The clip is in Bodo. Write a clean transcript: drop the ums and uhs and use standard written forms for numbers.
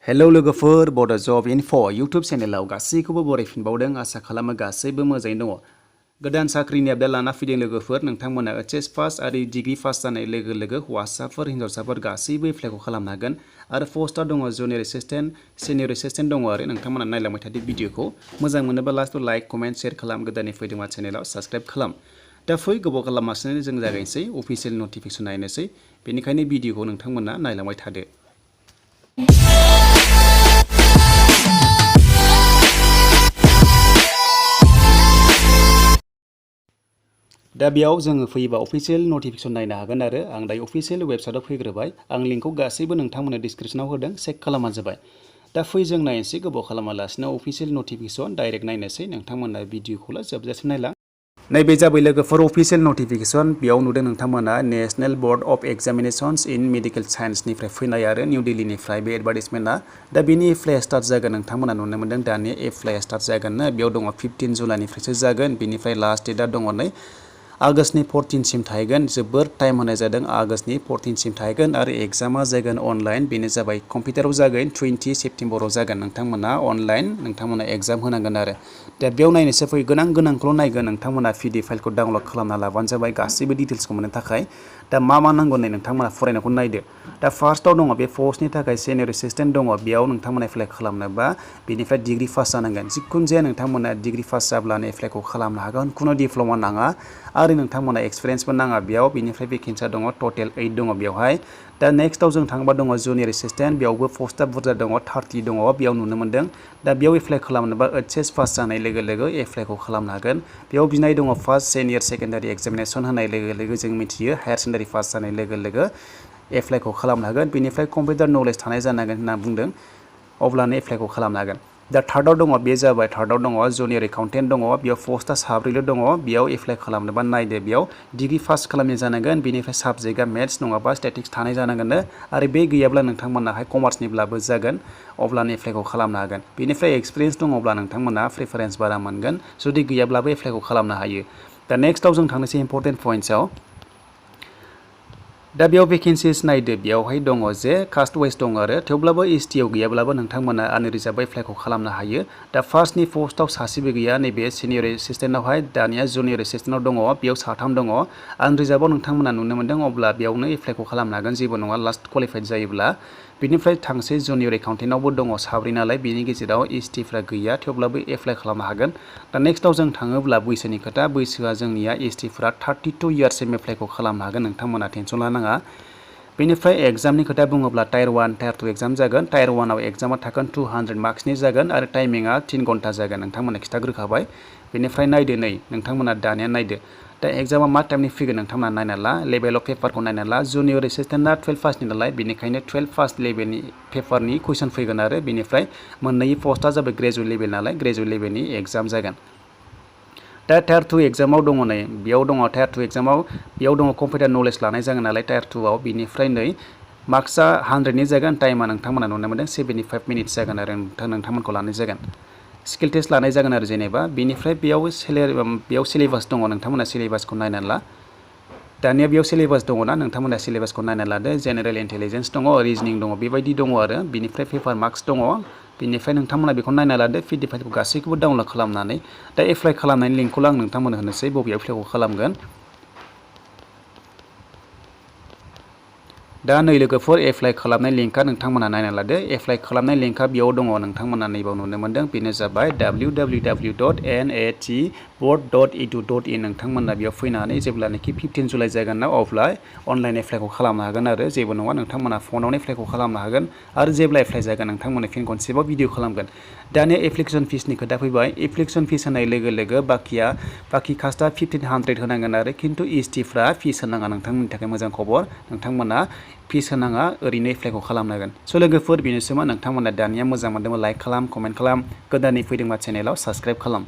हेलौ लोगोफोर बड' जब इनफो इउटुब चेनेलाव गासैखौबो बरायफिनबावदों आसा खालामो गासैबो मोजाङैनो दङ। गोदान साख्रिनि आपडेट लाना फैदों लोगोफोर नोंथांमोना एचएस पास आरो डिग्री पास जानाय लोगो लोगो हौवासाफोर हिन्जावसाफोर गासैबो एप्लाइखौ खालामनो हागोन आरो पस्टआ दङ जुनियर एसिस्टेन्ट सिनियर एसिस्टेन्ट दङ आरो नोंथांमोना नायलांबाय थादो भिडिअखौ मोजां मोनोबा लास्टआव लाइक कमेन्ट शेयार खालाम गोदानै फैदोंबा चेनेलाव साबस्क्राइब खालाम। दा फै गोबाव खालामालासिनो जों जागायनोसै अफिसियेल नटिफिकेसन नायनोसै बेनिखायनो भिडिअखौ नोंथांमोना नायलांबाय थादो। दा बेयाव जोङो फैयोबा अफिसियेल नटिफिकेसन नायनो हागोन आरो आं दायो अफिसियेल वेबसाइटआव फैग्रोबाय आं लिंकखौ गासैबो नोंथांमोननो डिसक्रिपसनाव होदों चेक खालामबानो जाबाय। दा फै जों नायनोसै गोबाव खालामालासिनो अफिसियेल नटिफिकेसन डाइरेक्ट नायनोसै नोंथांमोना भिडिअखौल' जोबजासिम नायलां। नैबे जाबाय लोगोफोर अफिसियेल नटिफिकेसन बेयाव नुदों नोंथांमोना national board of examinations in medical साइन्सनिफ्राय फैनाय आरो निउ दिल्लीनिफ्राय बे एडभार्टाइजमेन्टआ दा बेनि एप्लाइ स्टार्ट जागोन नोंथांमोना नुनो मोन्दों दानिया एप्लाइ स्टार्ट जागोन बेयाव दङ 15 जुलाइनिफ्रायसो जागोन बेनिफ्राय लास्ट डेटआ दङ नै आगष्टनि 14 सिम थाहैगोन जोबोर टाइम होनाय जादों आगष्टनि 14 सिम थाहैगोन आरो एग्जामा जागोन अनलाइन बेनो जाबाय कम्पिउटाराव जागोन 20 सेप्तेम्बराव जागोन नोंथांमोना अनलाइन नोंथांमोना एग्जाम होनांगोन आरो दा बेयाव नायनोसै फै गोनांखौल' नायगोन नोंथांमोना पिडिएफ फाइलखौ डाउनलड खालामना लाबानो जाबाय गासैबो डिटेल्सखौ मोननो थाखाय दा मा नांगौ नै नोंथांमोना फरायनायखौ नायदो। दा फार्स्टआव दङ बे पस्टनि थाखाय सिनियर एसिस्टेन्ट दङ बेयाव नोंथांमोना एप्लाइ खालामनोबा बेनिफ्राय डिग्री पास जानांगोन जिखुनु जाया नोंथांमोना डिग्री पास जाब्लानो एप्लाइखौ खालामनो हागोन खुनु डिप्ल'मा नाङा आरो नोंथांमोना एक्सपिरियेन्सबो नाङा बेयाव बेनिफ्राय भेकेन्सिया दङ टटेल 8 दङ बेवहाय। दा नेक्स्टआव जों थाङोबा दङ जुनियर एसिस्टेन्ट बेयावबो पस्टआ बुरजा दङ 30 दङ बेयाव नुनो मोन्दों। दा बेयाव एप्लाइ खालामनोबा एचएस पास जानाय लोगो लोगो एप्लाइखौ खालामनो हागोन बेयाव बिनाय दङ फार्स्ट सिनियर सेकेन्डारि एग्जामिनेसन होनाय लोगो लोगो जों मिथियो हायार सेकेन्डारि पास जानाय लोगो लोगो एप्लाइखौ खालामनो हागोन बेनिफ्राय कम्पिउटार नलेज थानाय जानांगोन होनना बुंदों अब्लानो एप्लाइखौ खालामनो हागोन। दा थार्डआव दङ बे जाबाय थार्डआव दङ जुनियर एकाउन्टेन्ट दङ बेयाव पस्टआ 7 दङ बेयाव एप्लाइ खालामनोबा नायदो बेयाव डिग्री पास खालामनाय जानांगोन बेनिफ्राय साबजेक्टआ मेथ्स नङाबा स्टेटिक्स थानाय जानांगोन आरो बे गैयाब्ला नोंथांमोनाहाय कमार्सनिब्लाबो जागोन अब्लानो एप्लाइखौ खालामनो हागोन बेनिफ्राय एक्सपिरियेन्स दङब्ला नोंथांमोना प्रिफारेन्स बारा मोनगोन जुदि गैयाब्लाबो एप्लाइखौ खालामनो हायो। दा नेक्स्टआव जों थांनोसै इम्परटेन्ट पइन्ट्सआव दा बेयाव भेकेन्सिस नायदो बेयावहाय दङ जे कास्ट वाइज दङ आरो थेवब्लाबो एसटिआव गैयाब्लाबो नोंथांमोना आनरिजार्भ एप्लाइखौ खालामनो हायो। दा फार्स्टनि पस्टआव सासेबो गैया नैबे सिनियर एसिस्टेन्टआवहाय दानिया जुनियर एसिस्टेन्टआव दङ बेयाव 3 दङ आनरिजार्भआव नोंथांमोना नुनो मोन्दों अब्ला बेयावनो एप्लाइखौ खालामनो हागोन जेबो नङा लास्ट क्वालिफाइड जायोब्ला। बेनिफ्राय थांसै जुनियर एकाउन्टेन्टआवबो दङ 7 नालाय बेनि गेजेराव एसटिफ्रा गैया थेवब्लाबो एप्लाइ खालामनो हागोन। दा नेक्स्टआव जों थाङोब्ला बैसोनि खोथा बैसोआ जोंनिया एसटिफ्रा 32 इयार्ससिम एप्लाइखौ खालामनो हागोन नोंथांमोना टेनसन लानाङा। बेनिफ्राय एग्जामनि खोथा बुङोब्ला टायार 1 टायार 2 एग्जाम जागोन टायार 1आव एग्जामा थागोन 200 मार्क्सनि जागोन आरो टाइमिंआ 3 घन्टा जागोन नोंथांमोना खिथाग्रोखाबाय। बेनिफ्राय नायदो नै नोंथांमोना दानिया नायदो दा एग्जामा मा टाइमनि फैगोन नोंथांमोना नायना ला लेभेल अफ पेपारखौ नायना ला जुनियर एसिस्टेन्टआ 12 पासनि नालाय बेनिखायनो 12 पास लेभेलनि पेपारनि कुइसन फैगोन आरो बेनिफ्राय मोननै पस्टआ जाबाय ग्रेजुवेट लेभेल नालाय ग्रेजुवेट लेभेलनि एग्जाम जागोन। दा टायार 2 एग्जामाव दङ नै बेयाव दङ टायार 2 एग्जामाव बेयाव दङ कम्पिउटार नलेज लानाय जागोन नालाय टायार 2आव बेनिफ्राय नै मार्क्सआ 100नि जागोन टाइमा नोंथांमोना नुनो मोन्दों 75 मिनिट्स जागोन आरो नोंथांमोनखौ लानाय जागोन स्किल टेस्ट लानाय जागोन आरो जेनेबा बेनिफ्राय बेयाव सिलेबास दङ नोंथांमोना सिलेबासखौ नायना ला दानिया बेयाव सिलेबास दङना नोंथांमोना सिलेबासखौ नायना लादो जेनेरेल इन्टेलिजेन्स दङ रिजनिं दङ बेबायदि दङ आरो बेनिफ्राय पेपार मार्क्स दङ बेनिफ्राय नोंथांमोना बेखौ नायना लादो पिडिएफ फाइलखौ गासैखौबो डाउनलड खालामनानै दा एप्लाइ खालामनायनि लिंकखौ आं नोंथांमोननो होनोसै बबेयाव एप्लाइखौ खालामगोन। दा नै लोगोफोर एप्लाइ खालामनाय लिंकआ नोंथांमोना नायना लादो एप्लाइ खालामनाय लिंकआ बेयाव दङ नोंथांमोना नैबाव नुनो मोन्दों बेनो जाबाय www.nat.board.edu.in नोंथांमोना बेयाव फैनानै जेब्लानोखि 15 जुलाइ जागोन ना अब्ला अनलाइन एप्लाइखौ खालामनो हागोन आरो जेबो नङा नोंथांमोना फनावनो एप्लाइखौ खालामनो हागोन आरो जेब्ला एप्लाइ जागोन नोंथांमोना फिन खनसेबाव भिडिअ खालामगोन। दानिया एप्लिकेसन फिसनि खोथा फैबाय एप्लिकेसन फिस होनाय लोगो लोगो बाखि कास्टआ 1500 होनांगोन आरो खिन्थु एसटिफ्रा फिस होनाङा नोंथांमोननि थाखाय मोजां खबर नोंथांमोना फिस होनाङा ओरैनो एप्लाइखौ खालामनो हागोन। स' लोगोफोर बेनोसैमोन नोंथांमोना दानिया मोजां मोनदोंबा लाइक खालाम कमेन्ट खालाम गोदानै फैदोंबा चेनेलाव साबस्क्राइब खालाम।